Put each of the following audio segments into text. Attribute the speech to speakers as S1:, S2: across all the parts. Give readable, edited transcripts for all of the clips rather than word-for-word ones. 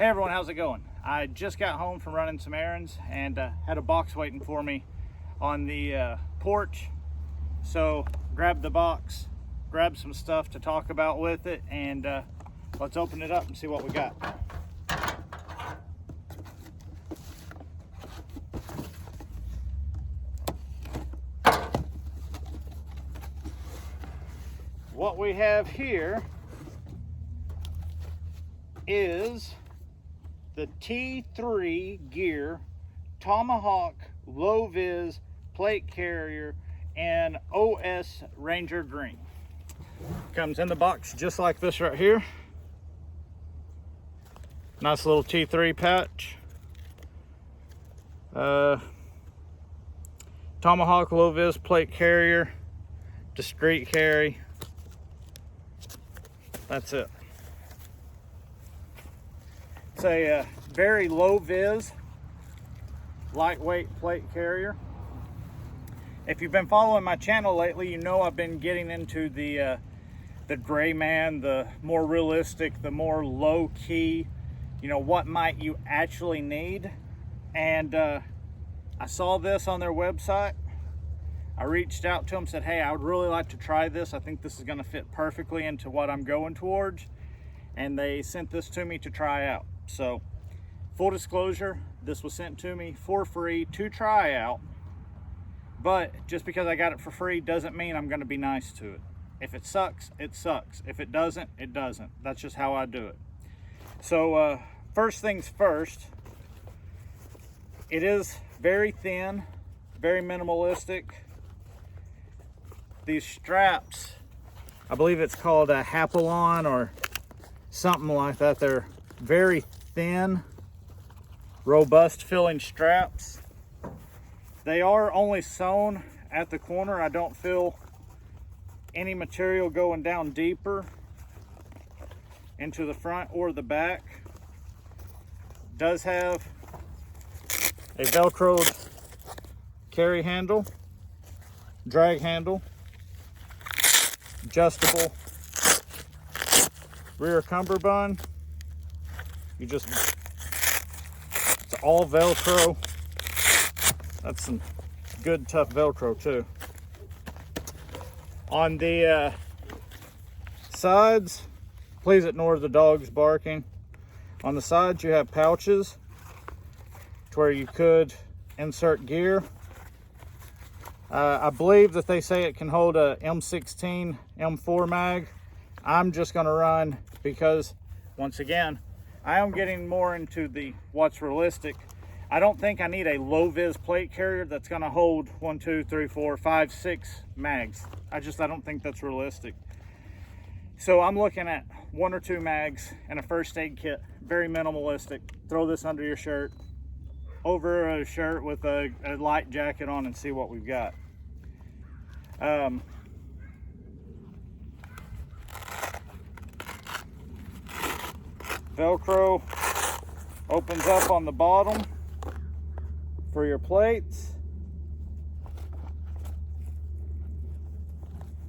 S1: Hey everyone, how's it going? I just got home from running some errands and had a box waiting for me on the porch. So grabbed the box, grabbed some stuff to talk about with it, and let's open it up and see what we got. What we have here is the T3 Gear Tomahawk Low Vis plate carrier in OS Ranger Green. Comes in the box just like this right here. Nice little T3 patch. Tomahawk Low Vis plate carrier, discreet carry. That's it. It's a very low vis, lightweight plate carrier. If you've been following my channel lately, you know I've been getting into the gray man, the more realistic, the more low key, you know, what might you actually need. And I saw this on their website. I reached out to them, said, hey, I would really like to try this. I think this is going to fit perfectly into what I'm going towards. And they sent this to me to try out. So, full disclosure, this was sent to me for free to try out. But just because I got it for free doesn't mean I'm going to be nice to it. If it sucks, it sucks. If it doesn't, it doesn't. That's just how I do it. So, first things first, it is very thin, very minimalistic. These straps, I believe it's called a Hapalon or something like that. They're very thin, robust filling straps. They are only sewn at the corner. I don't feel any material going down deeper into the front or the back. Does have a Velcroed carry handle, drag handle, adjustable rear cummerbund. It's all Velcro. That's some good tough Velcro too. On the sides, please ignore the dogs barking. On the sides you have pouches to where you could insert gear. I believe that they say it can hold a M16, M4 mag. I'm just gonna run because, once again, I am getting more into the what's realistic. I don't think I need a low vis plate carrier that's gonna hold 1, 2, 3, 4, 5, 6 mags. I don't think that's realistic. So I'm looking at 1 or 2 mags and a first aid kit, very minimalistic. Throw this under your shirt, over a shirt with a light jacket on, and see what we've got. Velcro opens up on the bottom for your plates.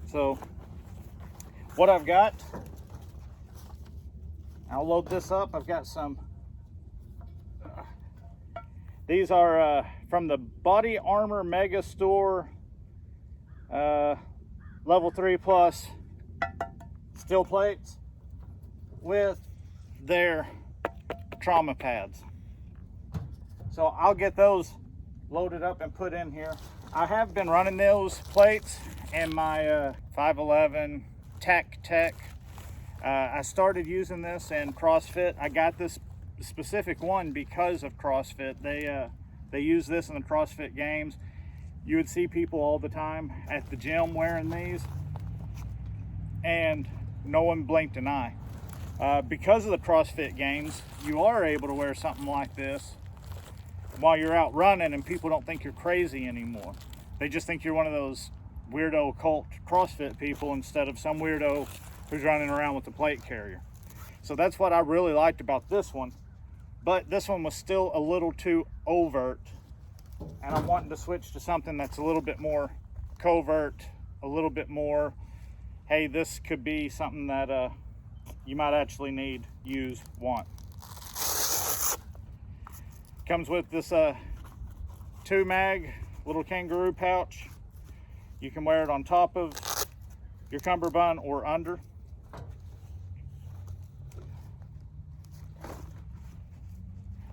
S1: So what I've got, I'll load this up. I've got some, these are from the Body Armor Mega Store, level 3 plus steel plates with their trauma pads. So I'll get those loaded up and put in here. I have been running those plates in my 511 Tech. I started using this in CrossFit. I got this specific one because of CrossFit. They use this in the CrossFit games. You would see people all the time at the gym wearing these, and no one blinked an eye. Because of the CrossFit games, you are able to wear something like this while you're out running, and people don't think you're crazy anymore. They just think you're one of those weirdo cult CrossFit people instead of some weirdo who's running around with the plate carrier. So that's what I really liked about this one. But this one was still a little too overt, and I'm wanting to switch to something that's a little bit more covert, a little bit more, hey, this could be something that you might actually need, use, want. Comes with this 2 mag little kangaroo pouch. You can wear it on top of your cummerbund or under.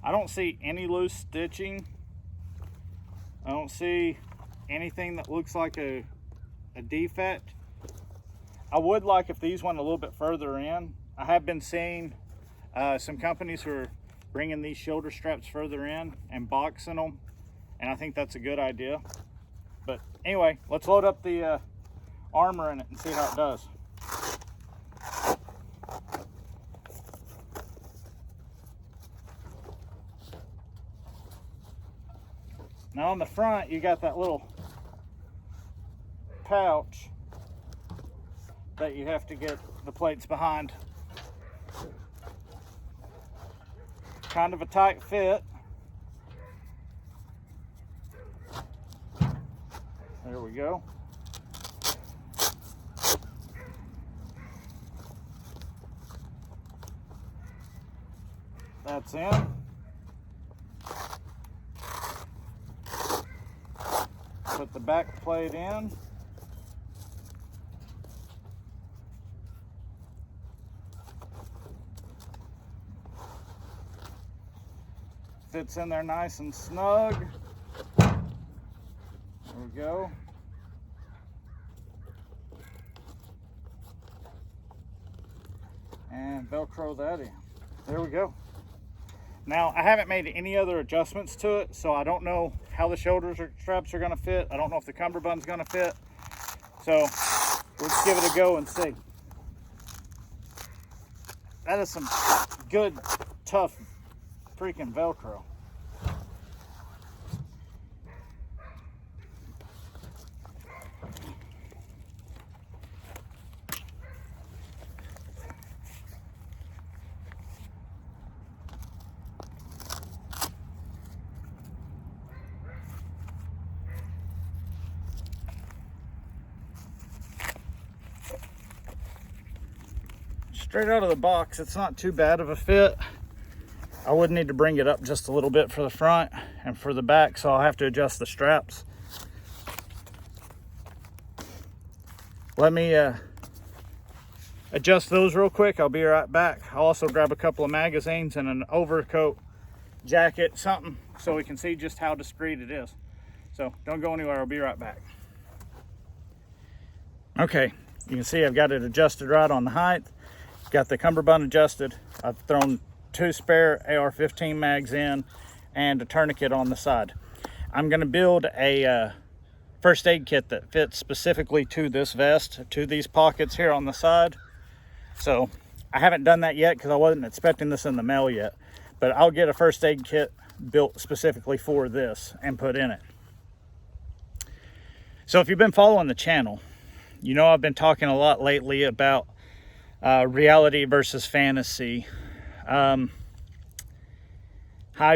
S1: I don't see any loose stitching. I don't see anything that looks like a defect. I would like if these went a little bit further in. I have been seeing some companies who are bringing these shoulder straps further in and boxing them, and I think that's a good idea. But anyway, let's load up the armor in it and see how it does. Now on the front, you got that little pouch that you have to get the plates behind. Kind of a tight fit. There we go. That's in. Put the back plate in. Fits in there nice and snug. There we go. And Velcro that in. There we go. Now, I haven't made any other adjustments to it, so I don't know how the straps are going to fit. I don't know if the cummerbund's going to fit. So, we'll just give it a go and see. That is some good, tough, freaking Velcro. Straight out of the box, it's not too bad of a fit. I would need to bring it up just a little bit for the front and for the back, so I'll have to adjust the straps. Let me adjust those real quick. I'll be right back. I'll also grab a couple of magazines and an overcoat, jacket, something, so we can see just how discreet it is. So don't go anywhere, I'll be right back. Okay, you can see I've got it adjusted right on the height. Got the cummerbund adjusted. I've thrown 2 spare AR-15 mags in and a tourniquet on the side. I'm going to build a first aid kit that fits specifically to this vest, to these pockets here on the side. So I haven't done that yet because I wasn't expecting this in the mail yet, but I'll get a first aid kit built specifically for this and put in it. So if you've been following the channel, you know I've been talking a lot lately about reality versus fantasy, high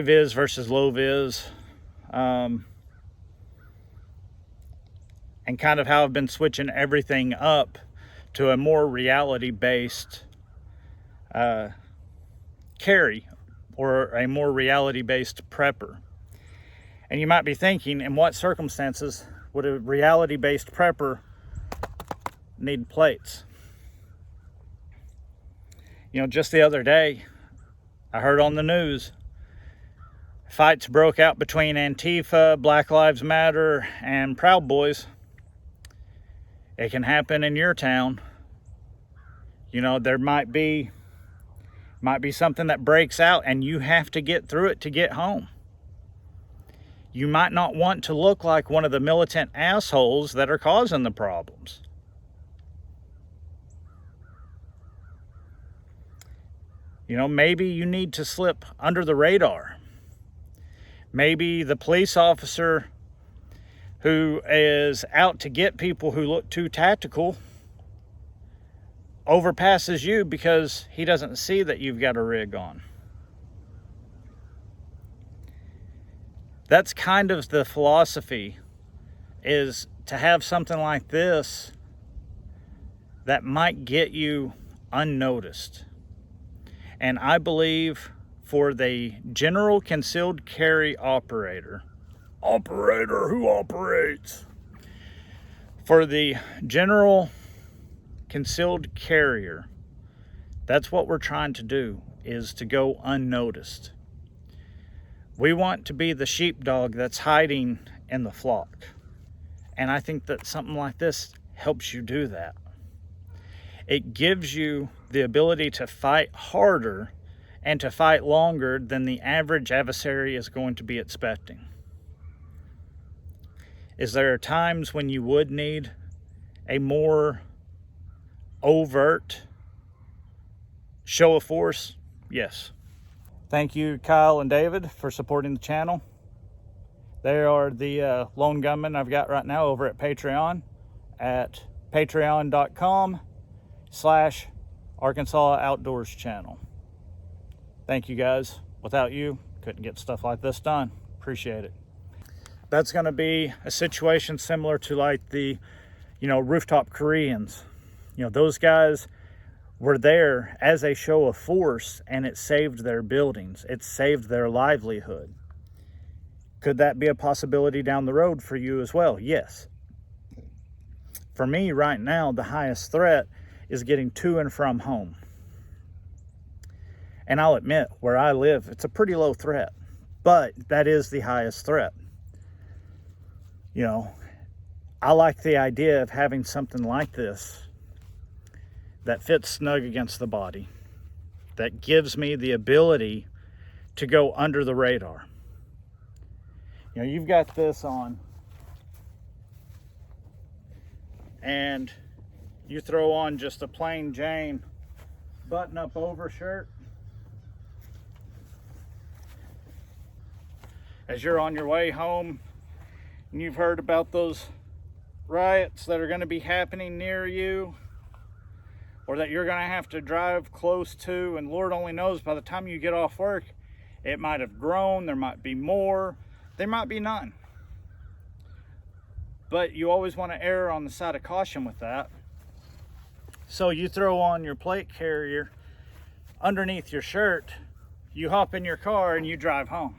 S1: vis versus low vis, and kind of how I've been switching everything up to a more reality based carry, or a more reality based prepper. And you might be thinking, in what circumstances would a reality based prepper need plates? You know, just the other day, I heard on the news, fights broke out between Antifa, Black Lives Matter, and Proud Boys. It can happen in your town. You know, there might be something that breaks out and you have to get through it to get home. You might not want to look like one of the militant assholes that are causing the problems. You know, maybe you need to slip under the radar. Maybe the police officer who is out to get people who look too tactical overpasses you because he doesn't see that you've got a rig on. That's kind of the philosophy, is to have something like this that might get you unnoticed. And I believe for the general concealed carry operator. Operator who operates. For the general concealed carrier, that's what we're trying to do, is to go unnoticed. We want to be the sheepdog that's hiding in the flock. And I think that something like this helps you do that. It gives you the ability to fight harder and to fight longer than the average adversary is going to be expecting. Is there times when you would need a more overt show of force? Yes. Thank you, Kyle and David, for supporting the channel. They are the lone gunmen I've got right now over at Patreon at patreon.com/Arkansas Outdoors channel. Thank you guys. Without you, couldn't get stuff like this done. Appreciate it. That's going to be a situation similar to like the, rooftop Koreans. Those guys were there as a show of force, and it saved their buildings. It saved their livelihood. Could that be a possibility down the road for you as well? Yes. For me right now, the highest threat is getting to and from home. And I'll admit, where I live, it's a pretty low threat, but that is the highest threat. I like the idea of having something like this that fits snug against the body, that gives me the ability to go under the radar. You've got this on, and you throw on just a plain Jane button-up overshirt. As you're on your way home, and you've heard about those riots that are going to be happening near you, or that you're going to have to drive close to, and Lord only knows, by the time you get off work, it might have grown, there might be more, there might be none. But you always want to err on the side of caution with that. So you throw on your plate carrier underneath your shirt, you hop in your car, and you drive home.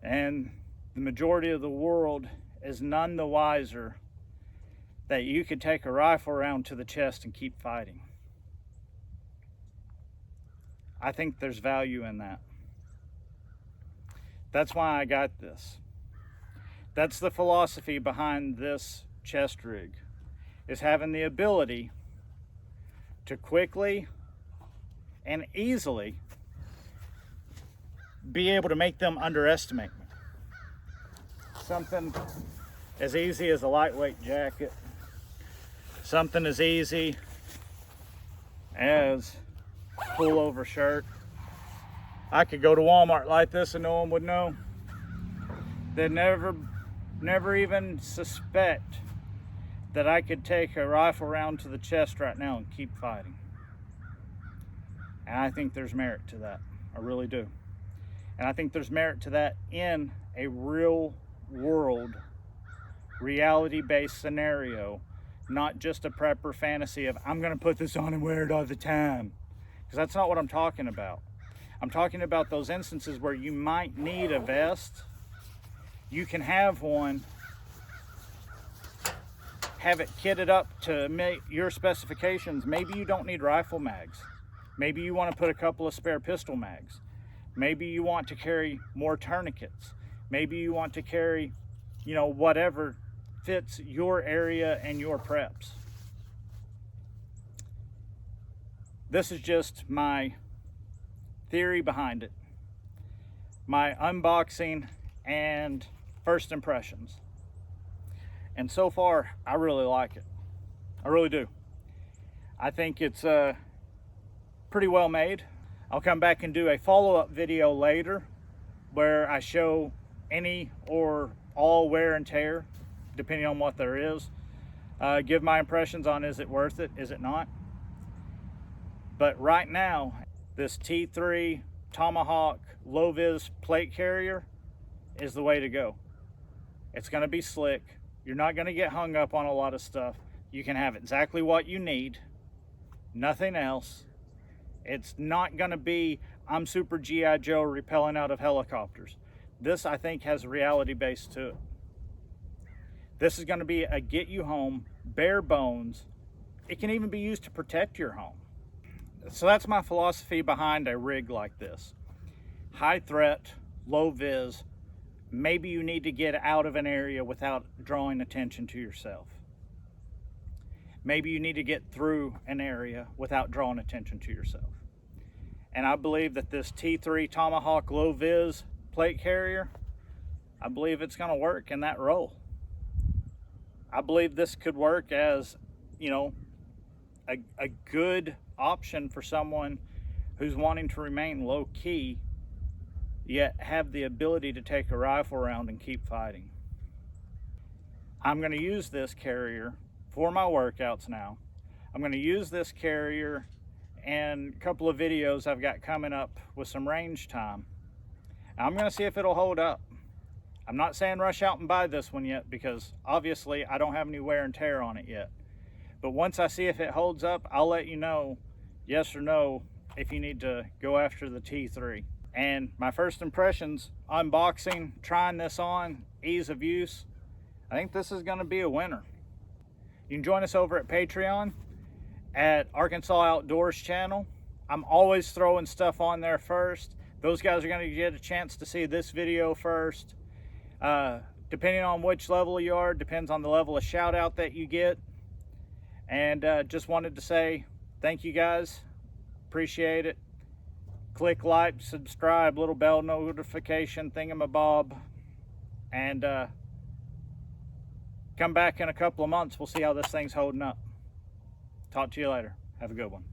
S1: And the majority of the world is none the wiser that you could take a rifle round to the chest and keep fighting. I think there's value in that. That's why I got this. That's the philosophy behind this chest rig, is having the ability to quickly and easily be able to make them underestimate me. Something as easy as a lightweight jacket, something as easy as a pullover shirt. I could go to Walmart like this and no one would know. They'd never even suspect that I could take a rifle round to the chest right now and keep fighting. And I think there's merit to that. I really do. And I think there's merit to that in a real world, reality-based scenario, not just a prepper fantasy of, I'm gonna put this on and wear it all the time. Because that's not what I'm talking about. I'm talking about those instances where you might need a vest. You can have one, have it kitted up to meet your specifications. Maybe you don't need rifle mags. Maybe you want to put a couple of spare pistol mags. Maybe you want to carry more tourniquets. Maybe you want to carry, whatever fits your area and your preps. This is just my theory behind it, my unboxing and first impressions. And so far, I really like it. I really do. I think it's pretty well made. I'll come back and do a follow-up video later where I show any or all wear and tear, depending on what there is. Give my impressions on, is it worth it, is it not? But right now, this T3 Tomahawk Low Vis plate carrier is the way to go. It's going to be slick. You're not going to get hung up on a lot of stuff. You can have exactly what you need, nothing else, It's not going to be, I'm Super G.I. Joe repelling out of helicopters. This, I think, has a reality base to it. This is going to be a get you home, bare bones. It can even be used to protect your home. So that's my philosophy behind a rig like this. High threat, low vis. Maybe you need to get out of an area without drawing attention to yourself. Maybe you need to get through an area without drawing attention to yourself. And I believe that this T3 Tomahawk low vis plate carrier, I believe it's going to work in that role. I believe this could work as, you know, a good option for someone who's wanting to remain low key, yet have the ability to take a rifle around and keep fighting. I'm going to use this carrier for my workouts now. I'm going to use this carrier in a couple of videos I've got coming up with some range time. I'm going to see if it'll hold up. I'm not saying rush out and buy this one yet, because obviously I don't have any wear and tear on it yet. But once I see if it holds up, I'll let you know, yes or no, if you need to go after the T3. And my first impressions, unboxing, trying this on, ease of use, I think this is going to be a winner. You can join us over at Patreon at Arkansas Outdoors channel. I'm always throwing stuff on there first. Those guys are going to get a chance to see this video first. Depending on which level you are, depends on the level of shout out that you get. And just wanted to say thank you guys, appreciate it. Click like, subscribe, little bell notification thingamabob, and come back in a couple of months. We'll see how this thing's holding up. Talk to you later. Have a good one.